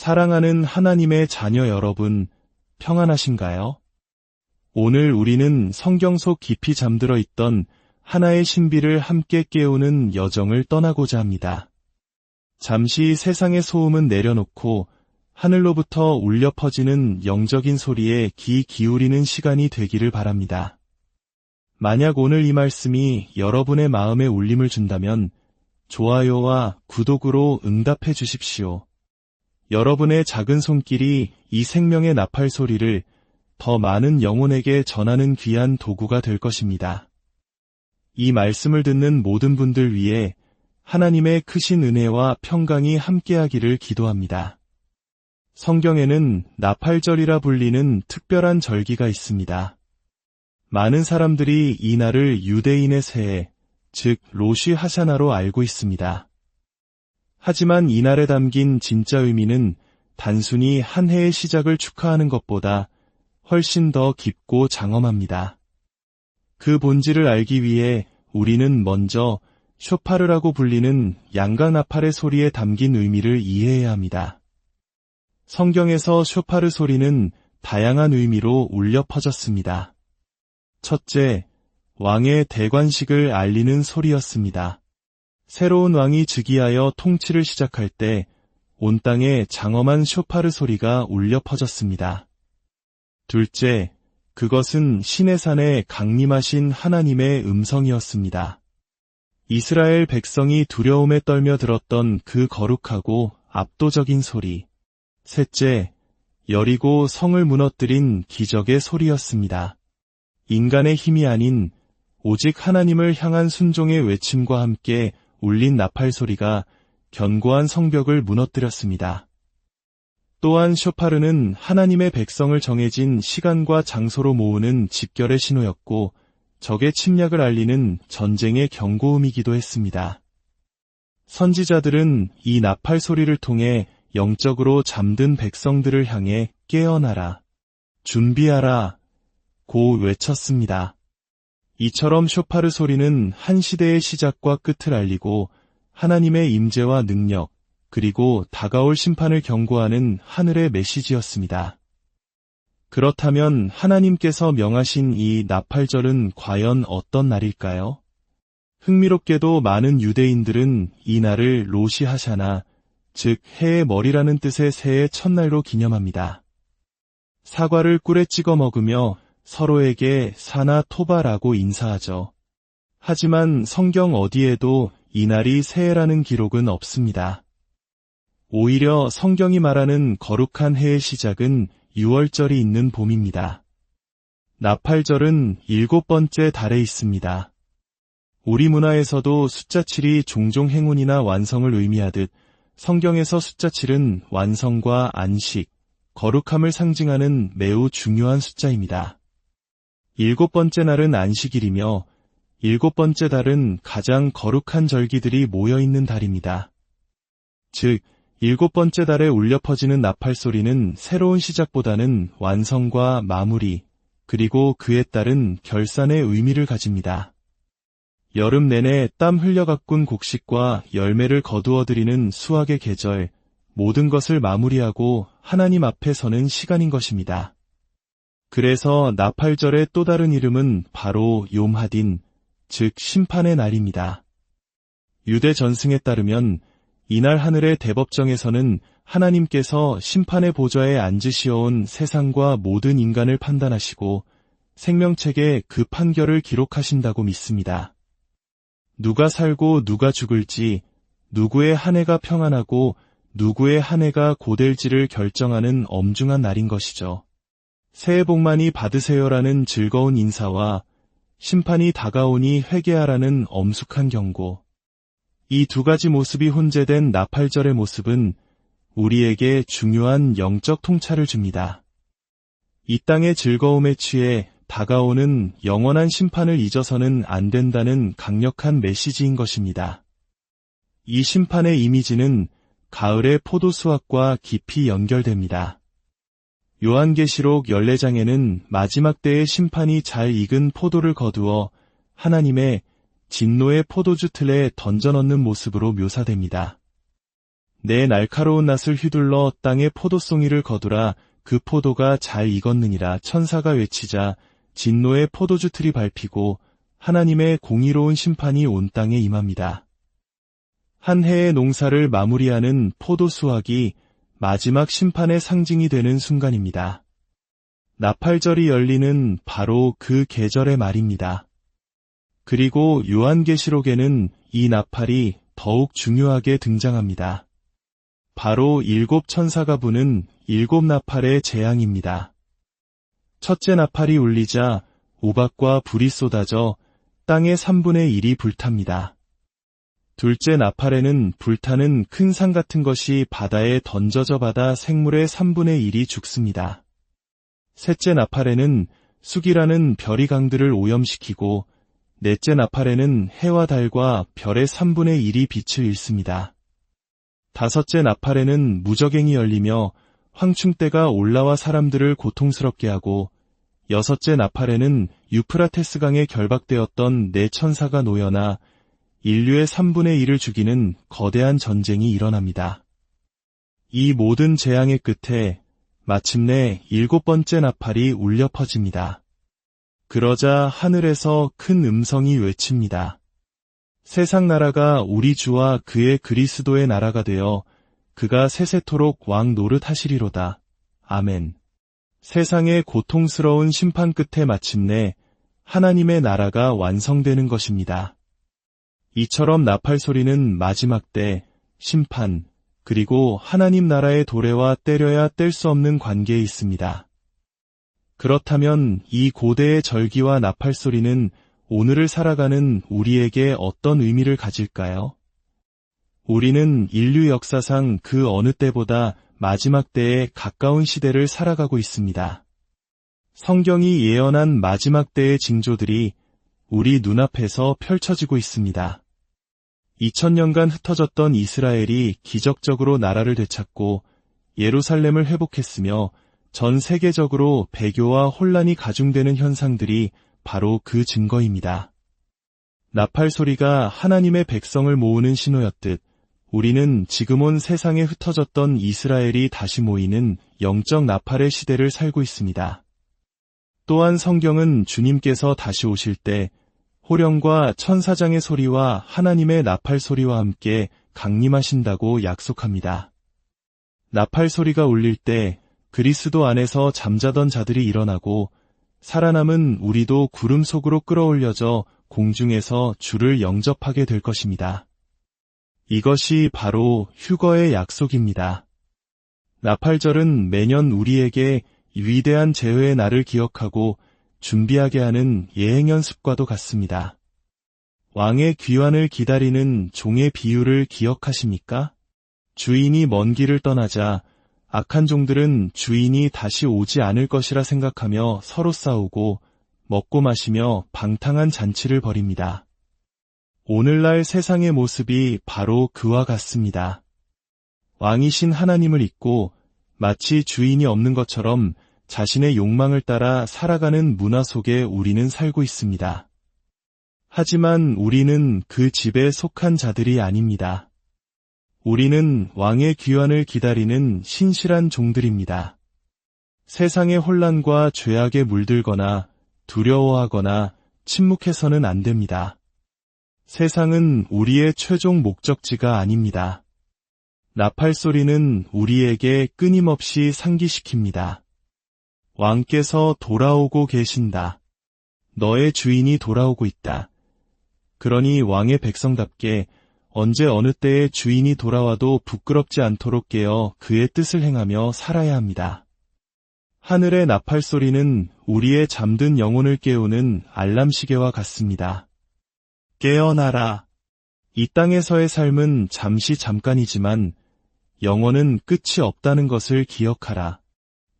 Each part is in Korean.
사랑하는 하나님의 자녀 여러분, 평안하신가요? 오늘 우리는 성경 속 깊이 잠들어 있던 하나의 신비를 함께 깨우는 여정을 떠나고자 합니다. 잠시 세상의 소음은 내려놓고 하늘로부터 울려 퍼지는 영적인 소리에 귀 기울이는 시간이 되기를 바랍니다. 만약 오늘 이 말씀이 여러분의 마음에 울림을 준다면 좋아요와 구독으로 응답해 주십시오. 여러분의 작은 손길이 이 생명의 나팔 소리를 더 많은 영혼에게 전하는 귀한 도구가 될 것입니다. 이 말씀을 듣는 모든 분들 위해 하나님의 크신 은혜와 평강이 함께하기를 기도합니다. 성경에는 나팔절이라 불리는 특별한 절기가 있습니다. 많은 사람들이 이 날을 유대인의 새해, 즉 로쉬 하샤나로 알고 있습니다. 하지만 이 날에 담긴 진짜 의미는 단순히 한 해의 시작을 축하하는 것보다 훨씬 더 깊고 장엄합니다. 그 본질을 알기 위해 우리는 먼저 쇼파르라고 불리는 양각나팔의 소리에 담긴 의미를 이해해야 합니다. 성경에서 쇼파르 소리는 다양한 의미로 울려 퍼졌습니다. 첫째, 왕의 대관식을 알리는 소리였습니다. 새로운 왕이 즉위하여 통치를 시작할 때 온 땅에 장엄한 쇼파르 소리가 울려 퍼졌습니다. 둘째, 그것은 시내산에 강림하신 하나님의 음성이었습니다. 이스라엘 백성이 두려움에 떨며 들었던 그 거룩하고 압도적인 소리. 셋째, 여리고 성을 무너뜨린 기적의 소리였습니다. 인간의 힘이 아닌 오직 하나님을 향한 순종의 외침과 함께 울린 나팔 소리가 견고한 성벽을 무너뜨렸습니다. 또한 쇼파르는 하나님의 백성을 정해진 시간과 장소로 모으는 집결의 신호였고 적의 침략을 알리는 전쟁의 경고음이기도 했습니다. 선지자들은 이 나팔 소리를 통해 영적으로 잠든 백성들을 향해 깨어나라, 준비하라 고 외쳤습니다. 이처럼 쇼파르 소리는 한 시대의 시작과 끝을 알리고 하나님의 임재와 능력, 그리고 다가올 심판을 경고하는 하늘의 메시지였습니다. 그렇다면 하나님께서 명하신 이 나팔절은 과연 어떤 날일까요? 흥미롭게도 많은 유대인들은 이 날을 로시 하샤나, 즉 해의 머리라는 뜻의 새해 첫날로 기념합니다. 사과를 꿀에 찍어 먹으며 서로에게 사나 토바라고 인사하죠. 하지만 성경 어디에도 이 날이 새해라는 기록은 없습니다. 오히려 성경이 말하는 거룩한 해의 시작은 6월절이 있는 봄입니다. 나팔절은 7번째 달에 있습니다. 우리 문화에서도 숫자 7이 종종 행운이나 완성을 의미하듯 성경에서 숫자 7은 완성과 안식, 거룩함을 상징하는 매우 중요한 숫자입니다. 7번째 날은 안식일이며 7번째 달은 가장 거룩한 절기들이 모여있는 달입니다. 즉, 7번째 달에 울려 퍼지는 나팔 소리는 새로운 시작보다는 완성과 마무리, 그리고 그에 따른 결산의 의미를 가집니다. 여름 내내 땀 흘려 가꾼 곡식과 열매를 거두어들이는 수확의 계절, 모든 것을 마무리하고 하나님 앞에 서는 시간인 것입니다. 그래서 나팔절의 또 다른 이름은 바로 욤하딘, 즉 심판의 날입니다. 유대 전승에 따르면 이날 하늘의 대법정에서는 하나님께서 심판의 보좌에 앉으시어온 세상과 모든 인간을 판단하시고 생명책에 그 판결을 기록하신다고 믿습니다. 누가 살고 누가 죽을지, 누구의 한 해가 평안하고 누구의 한 해가 고될지를 결정하는 엄중한 날인 것이죠. 새해 복 많이 받으세요라는 즐거운 인사와 심판이 다가오니 회개하라는 엄숙한 경고. 이 두 가지 모습이 혼재된 나팔절의 모습은 우리에게 중요한 영적 통찰을 줍니다. 이 땅의 즐거움에 취해 다가오는 영원한 심판을 잊어서는 안 된다는 강력한 메시지인 것입니다. 이 심판의 이미지는 가을의 포도 수확과 깊이 연결됩니다. 요한계시록 14장에는 마지막 때의 심판이 잘 익은 포도를 거두어 하나님의 진노의 포도주 틀에 던져넣는 모습으로 묘사됩니다. 내 날카로운 낫을 휘둘러 땅에 포도송이를 거두라. 그 포도가 잘 익었느니라. 천사가 외치자 진노의 포도주 틀이 밟히고 하나님의 공의로운 심판이 온 땅에 임합니다. 한 해의 농사를 마무리하는 포도 수확이 마지막 심판의 상징이 되는 순간입니다. 나팔절이 열리는 바로 그 계절의 말입니다. 그리고 요한계시록에는 이 나팔이 더욱 중요하게 등장합니다. 바로 7 천사가 부는 7 나팔의 재앙입니다. 첫째 나팔이 울리자 우박과 불이 쏟아져 땅의 3분의 1이 불탑니다. 둘째 나팔에는 불타는 큰 산 같은 것이 바다에 던져져 받아 생물의 3분의 1이 죽습니다. 셋째 나팔에는 숙이라는 별이 강들을 오염시키고 넷째 나팔에는 해와 달과 별의 3분의 1이 빛을 잃습니다. 다섯째 나팔에는 무저갱이 열리며 황충대가 올라와 사람들을 고통스럽게 하고 여섯째 나팔에는 유프라테스 강에 결박되었던 네 천사가 놓여나 인류의 3분의 1을 죽이는 거대한 전쟁이 일어납니다. 이 모든 재앙의 끝에 마침내 7번째 나팔이 울려 퍼집니다. 그러자 하늘에서 큰 음성이 외칩니다. 세상 나라가 우리 주와 그의 그리스도의 나라가 되어 그가 세세토록 왕 노릇하시리로다. 아멘. 세상의 고통스러운 심판 끝에 마침내 하나님의 나라가 완성되는 것입니다. 이처럼 나팔 소리는 마지막 때, 심판, 그리고 하나님 나라의 도래와 때려야 뗄 수 없는 관계에 있습니다. 그렇다면 이 고대의 절기와 나팔 소리는 오늘을 살아가는 우리에게 어떤 의미를 가질까요? 우리는 인류 역사상 그 어느 때보다 마지막 때에 가까운 시대를 살아가고 있습니다. 성경이 예언한 마지막 때의 징조들이 우리 눈앞에서 펼쳐지고 있습니다. 2000년간 흩어졌던 이스라엘이 기적적으로 나라를 되찾고 예루살렘을 회복했으며 전 세계적으로 배교와 혼란이 가중되는 현상들이 바로 그 증거입니다. 나팔 소리가 하나님의 백성을 모으는 신호였듯 우리는 지금 온 세상에 흩어졌던 이스라엘이 다시 모이는 영적 나팔의 시대를 살고 있습니다. 또한 성경은 주님께서 다시 오실 때 호령과 천사장의 소리와 하나님의 나팔 소리와 함께 강림하신다고 약속합니다. 나팔 소리가 울릴 때 그리스도 안에서 잠자던 자들이 일어나고 살아남은 우리도 구름 속으로 끌어올려져 공중에서 주를 영접하게 될 것입니다. 이것이 바로 휴거의 약속입니다. 나팔절은 매년 우리에게 위대한 재회의 날을 기억하고 준비하게 하는 예행 연습과도 같습니다. 왕의 귀환을 기다리는 종의 비유를 기억하십니까? 주인이 먼 길을 떠나자 악한 종들은 주인이 다시 오지 않을 것이라 생각하며 서로 싸우고 먹고 마시며 방탕한 잔치를 벌입니다. 오늘날 세상의 모습이 바로 그와 같습니다. 왕이신 하나님을 잊고 마치 주인이 없는 것처럼 자신의 욕망을 따라 살아가는 문화 속에 우리는 살고 있습니다. 하지만 우리는 그 집에 속한 자들이 아닙니다. 우리는 왕의 귀환을 기다리는 신실한 종들입니다. 세상의 혼란과 죄악에 물들거나 두려워하거나 침묵해서는 안 됩니다. 세상은 우리의 최종 목적지가 아닙니다. 나팔 소리는 우리에게 끊임없이 상기시킵니다. 왕께서 돌아오고 계신다. 너의 주인이 돌아오고 있다. 그러니 왕의 백성답게 언제 어느 때에 주인이 돌아와도 부끄럽지 않도록 깨어 그의 뜻을 행하며 살아야 합니다. 하늘의 나팔 소리는 우리의 잠든 영혼을 깨우는 알람 시계와 같습니다. 깨어나라. 이 땅에서의 삶은 잠시 잠깐이지만 영원은 끝이 없다는 것을 기억하라.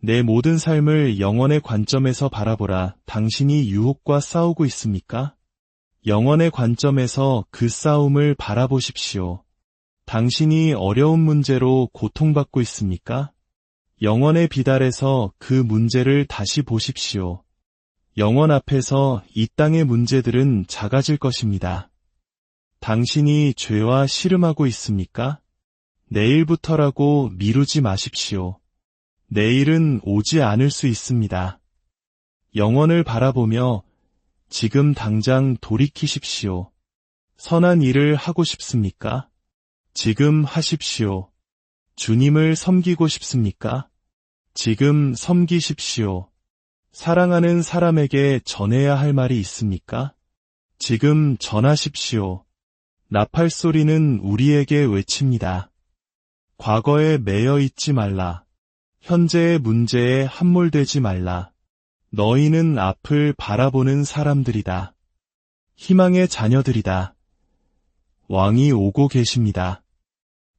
내 모든 삶을 영원의 관점에서 바라보라. 당신이 유혹과 싸우고 있습니까? 영원의 관점에서 그 싸움을 바라보십시오. 당신이 어려운 문제로 고통받고 있습니까? 영원의 빛 아래서 그 문제를 다시 보십시오. 영원 앞에서 이 땅의 문제들은 작아질 것입니다. 당신이 죄와 씨름하고 있습니까? 내일부터라고 미루지 마십시오. 내일은 오지 않을 수 있습니다. 영원을 바라보며 지금 당장 돌이키십시오. 선한 일을 하고 싶습니까? 지금 하십시오. 주님을 섬기고 싶습니까? 지금 섬기십시오. 사랑하는 사람에게 전해야 할 말이 있습니까? 지금 전하십시오. 나팔 소리는 우리에게 외칩니다. 과거에 매여 있지 말라. 현재의 문제에 함몰되지 말라. 너희는 앞을 바라보는 사람들이다. 희망의 자녀들이다. 왕이 오고 계십니다.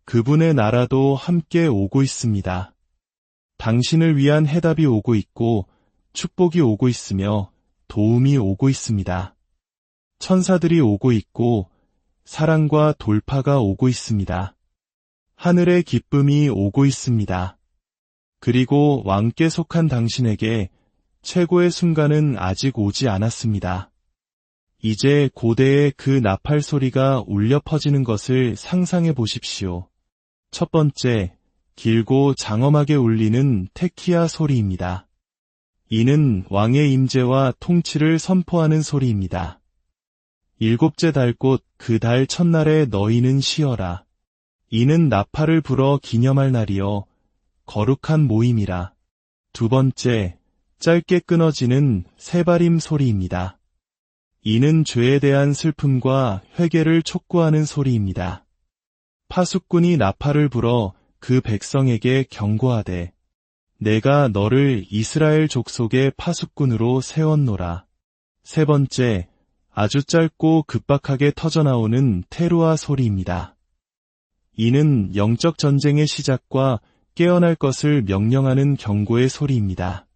그분의 나라도 함께 오고 있습니다. 당신을 위한 해답이 오고 있고 축복이 오고 있으며 도움이 오고 있습니다. 천사들이 오고 있고 사랑과 돌파가 오고 있습니다. 하늘의 기쁨이 오고 있습니다. 그리고 왕께 속한 당신에게 최고의 순간은 아직 오지 않았습니다. 이제 고대의 그 나팔 소리가 울려 퍼지는 것을 상상해 보십시오. 첫 번째, 길고 장엄하게 울리는 테키아 소리입니다. 이는 왕의 임재와 통치를 선포하는 소리입니다. 일곱째 달꽃 그 달 첫날에 너희는 쉬어라. 이는 나팔을 불어 기념할 날이요 거룩한 모임이라. 두 번째, 짧게 끊어지는 새바림 소리입니다. 이는 죄에 대한 슬픔과 회개를 촉구하는 소리입니다. 파수꾼이 나팔을 불어 그 백성에게 경고하되 내가 너를 이스라엘 족속의 파수꾼으로 세웠노라. 세 번째, 아주 짧고 급박하게 터져나오는 테루아 소리입니다. 이는 영적 전쟁의 시작과 깨어날 것을 명령하는 경고의 소리입니다.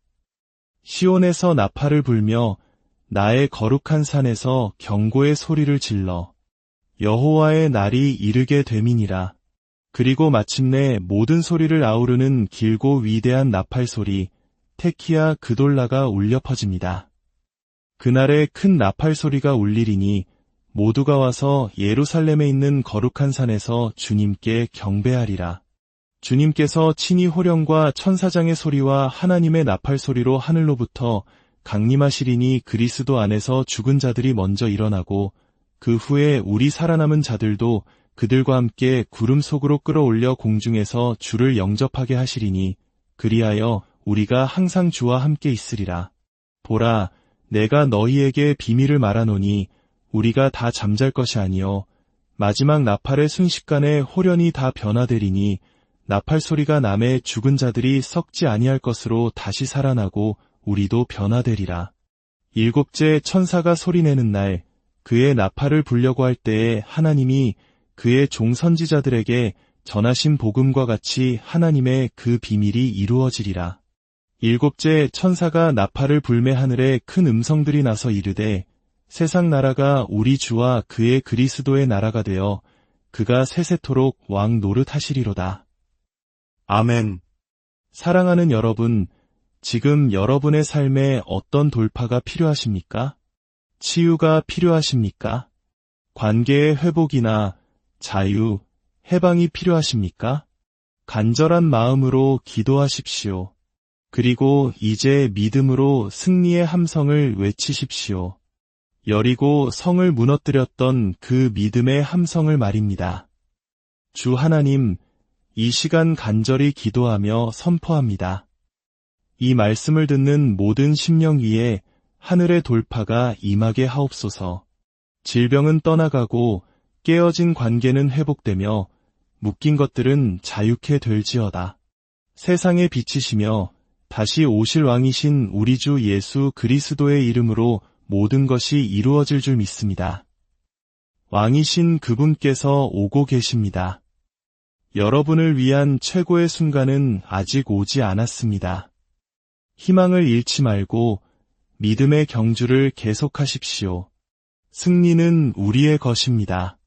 시온에서 나팔을 불며 나의 거룩한 산에서 경고의 소리를 질러 여호와의 날이 이르게 됨이니라. 그리고 마침내 모든 소리를 아우르는 길고 위대한 나팔 소리 테키아 그돌라가 울려 퍼집니다. 그날에 큰 나팔 소리가 울리리니 모두가 와서 예루살렘에 있는 거룩한 산에서 주님께 경배하리라. 주님께서 친히 호령과 천사장의 소리와 하나님의 나팔 소리로 하늘로부터 강림하시리니 그리스도 안에서 죽은 자들이 먼저 일어나고 그 후에 우리 살아남은 자들도 그들과 함께 구름 속으로 끌어올려 공중에서 주를 영접하게 하시리니 그리하여 우리가 항상 주와 함께 있으리라. 보라, 내가 너희에게 비밀을 말하노니 우리가 다 잠잘 것이 아니요 마지막 나팔의 순식간에 홀연히 다 변화되리니 나팔 소리가 남에 죽은 자들이 썩지 아니할 것으로 다시 살아나고 우리도 변화되리라. 일곱째 천사가 소리내는 날 그의 나팔을 불려고 할 때에 하나님이 그의 종 선지자들에게 전하신 복음과 같이 하나님의 그 비밀이 이루어지리라. 일곱째 천사가 나팔을 불매 하늘에 큰 음성들이 나서 이르되 세상 나라가 우리 주와 그의 그리스도의 나라가 되어 그가 세세토록 왕 노릇하시리로다. 아멘. 사랑하는 여러분, 지금 여러분의 삶에 어떤 돌파가 필요하십니까? 치유가 필요하십니까? 관계의 회복이나 자유, 해방이 필요하십니까? 간절한 마음으로 기도하십시오. 그리고 이제 믿음으로 승리의 함성을 외치십시오. 여리고 성을 무너뜨렸던 그 믿음의 함성을 말입니다. 주 하나님, 이 시간 간절히 기도하며 선포합니다. 이 말씀을 듣는 모든 심령 위에 하늘의 돌파가 임하게 하옵소서. 질병은 떠나가고 깨어진 관계는 회복되며 묶인 것들은 자유케 될지어다. 세상에 비치시며 다시 오실 왕이신 우리 주 예수 그리스도의 이름으로 모든 것이 이루어질 줄 믿습니다. 왕이신 그분께서 오고 계십니다. 여러분을 위한 최고의 순간은 아직 오지 않았습니다. 희망을 잃지 말고 믿음의 경주를 계속하십시오. 승리는 우리의 것입니다.